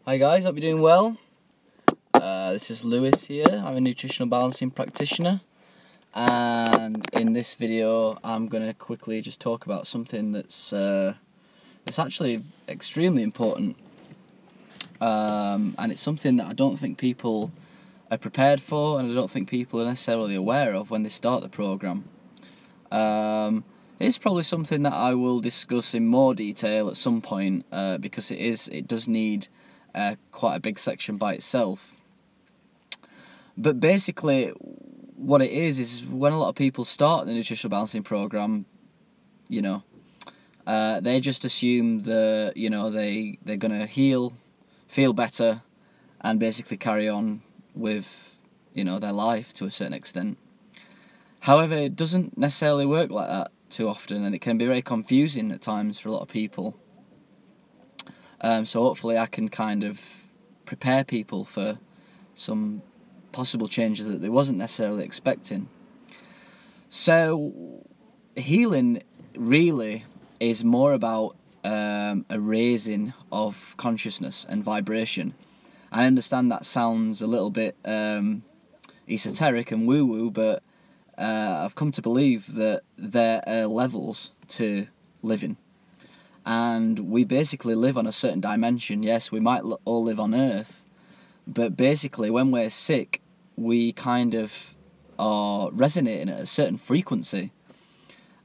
Hi guys, hope you're doing well. This is Lewis here. I'm a nutritional balancing practitioner, and in this video I'm going to quickly just talk about something that's actually extremely important, and it's something that I don't think people are prepared for, and I don't think people are necessarily aware of when they start the program. It's probably something that I will discuss in more detail at some point, because it does need quite a big section by itself. But basically, what it is when a lot of people start the nutritional balancing program, they just assume that they're gonna heal, feel better, and basically carry on with their life to a certain extent. However, it doesn't necessarily work like that too often, and it can be very confusing at times for a lot of people. So hopefully I can kind of prepare people for some possible changes that they wasn't necessarily expecting. So healing really is more about a raising of consciousness and vibration. I understand that sounds a little bit esoteric and woo-woo, but I've come to believe that there are levels to living. And we basically live on a certain dimension. Yes, we might all live on Earth, but basically when we're sick, we kind of are resonating at a certain frequency.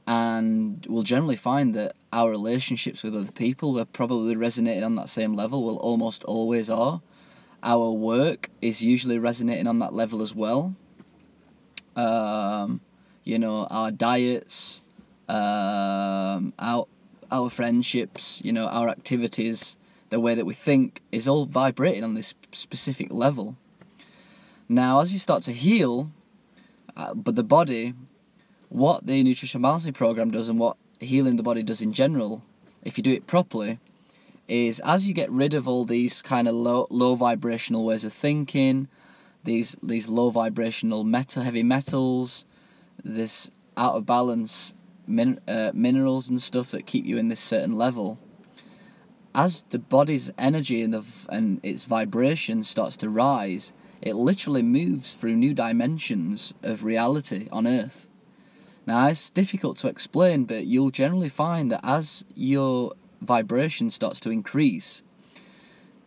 And we'll generally find that our relationships with other people are probably resonating on that same level. Well, almost always are. Our work is usually resonating on that level as well. Our diets, our friendships, our activities, the way that we think is all vibrating on this specific level. Now, as you start to heal, but the body, what the nutritional balancing program does and what healing the body does in general, if you do it properly, is as you get rid of all these kind of low vibrational ways of thinking, these low vibrational heavy metals, this out of balance minerals and stuff that keep you in this certain level, as the body's energy and its vibration starts to rise, it literally moves through new dimensions of reality on Earth. Now, it's difficult to explain, but you'll generally find that as your vibration starts to increase,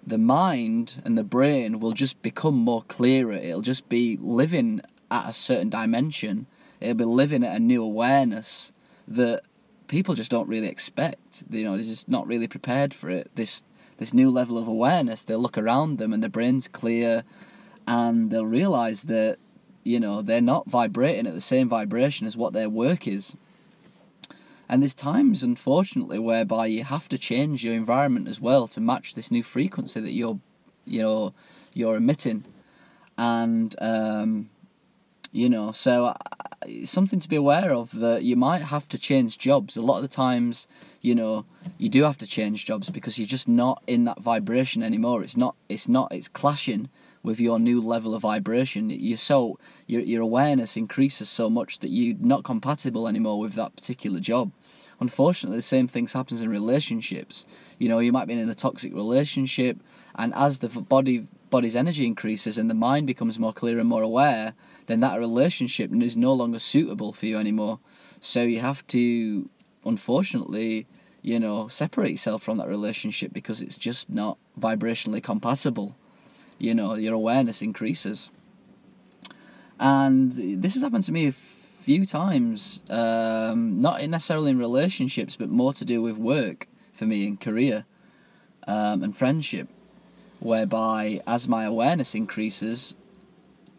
the mind and the brain will just become more clearer. It'll just be living at a certain dimension. It'll be living at a new awareness that people just don't really expect. They're just not really prepared for it. This new level of awareness, they'll look around them and their brain's clear, and they'll realise that they're not vibrating at the same vibration as what their work is. And there's times, unfortunately, whereby you have to change your environment as well to match this new frequency that you're emitting. And so something to be aware of, that you might have to change jobs. A lot of the times, you do have to change jobs because you're just not in that vibration anymore. It's clashing with your new level of vibration. Your awareness increases so much that you're not compatible anymore with that particular job. Unfortunately, the same things happens in relationships. You might be in a toxic relationship, and as the body's energy increases and the mind becomes more clear and more aware, then that relationship is no longer suitable for you anymore. So you have to, unfortunately, separate yourself from that relationship because it's just not vibrationally compatible. Your awareness increases. And this has happened to me a few times, not necessarily in relationships, but more to do with work for me, in career and friendship, whereby as my awareness increases,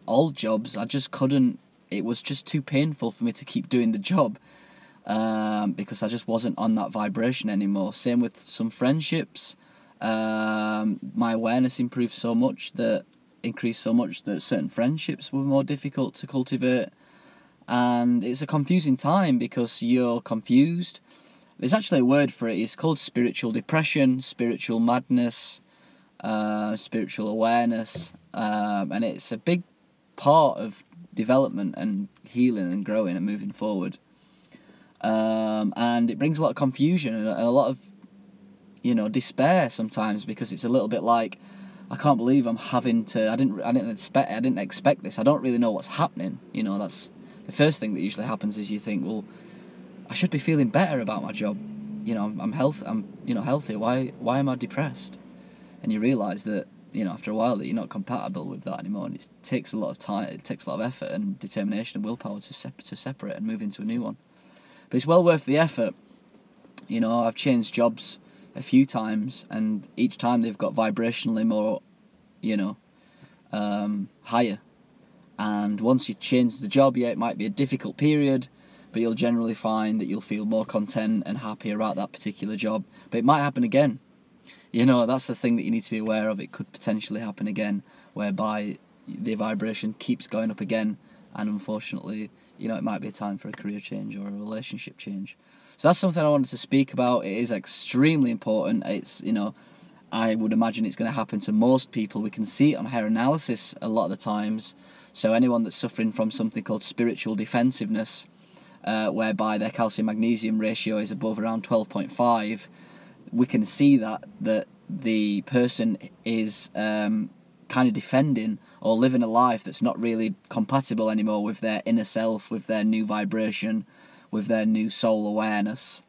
old jobs, I just couldn't, it was just too painful for me to keep doing the job, because I just wasn't on that vibration anymore. Same with some friendships. My awareness increased so much that certain friendships were more difficult to cultivate. And it's a confusing time because you're confused. There's actually a word for it. It's called spiritual depression, spiritual madness, spiritual awareness, and it's a big part of development and healing and growing and moving forward. And it brings a lot of confusion and a lot of despair sometimes, because it's a little bit like, I can't believe I'm having to. I didn't expect this. I don't really know what's happening. You know, that's the first thing that usually happens is you think, well, I should be feeling better about my job. You know, I'm healthy. Why am I depressed? And you realise that, you know, after a while that you're not compatible with that anymore, and it takes a lot of time. It takes a lot of effort and determination and willpower to separate and move into a new one. But it's well worth the effort. You know, I've changed jobs a few times, and each time they've got vibrationally more, you know, higher. And once you change the job, yeah, it might be a difficult period, but you'll generally find that you'll feel more content and happier about that particular job. But it might happen again. You know, that's the thing that you need to be aware of. It could potentially happen again, whereby the vibration keeps going up again, and unfortunately, you know, it might be a time for a career change or a relationship change. So that's something I wanted to speak about. It is extremely important. It's, you know, I would imagine it's going to happen to most people. We can see it on hair analysis a lot of the times. So anyone that's suffering from something called spiritual defensiveness, whereby their calcium-magnesium ratio is above around 12.5, we can see that the person is kind of defending or living a life that's not really compatible anymore with their inner self, with their new vibration, with their new soul awareness.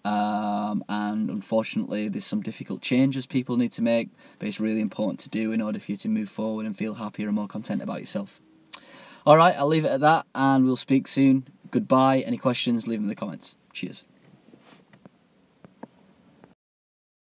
And unfortunately there's some difficult changes people need to make, but it's really important to do in order for you to move forward and feel happier and more content about yourself. Alright, I'll leave it at that, and we'll speak soon. Goodbye. Any questions, leave them in the comments. Cheers.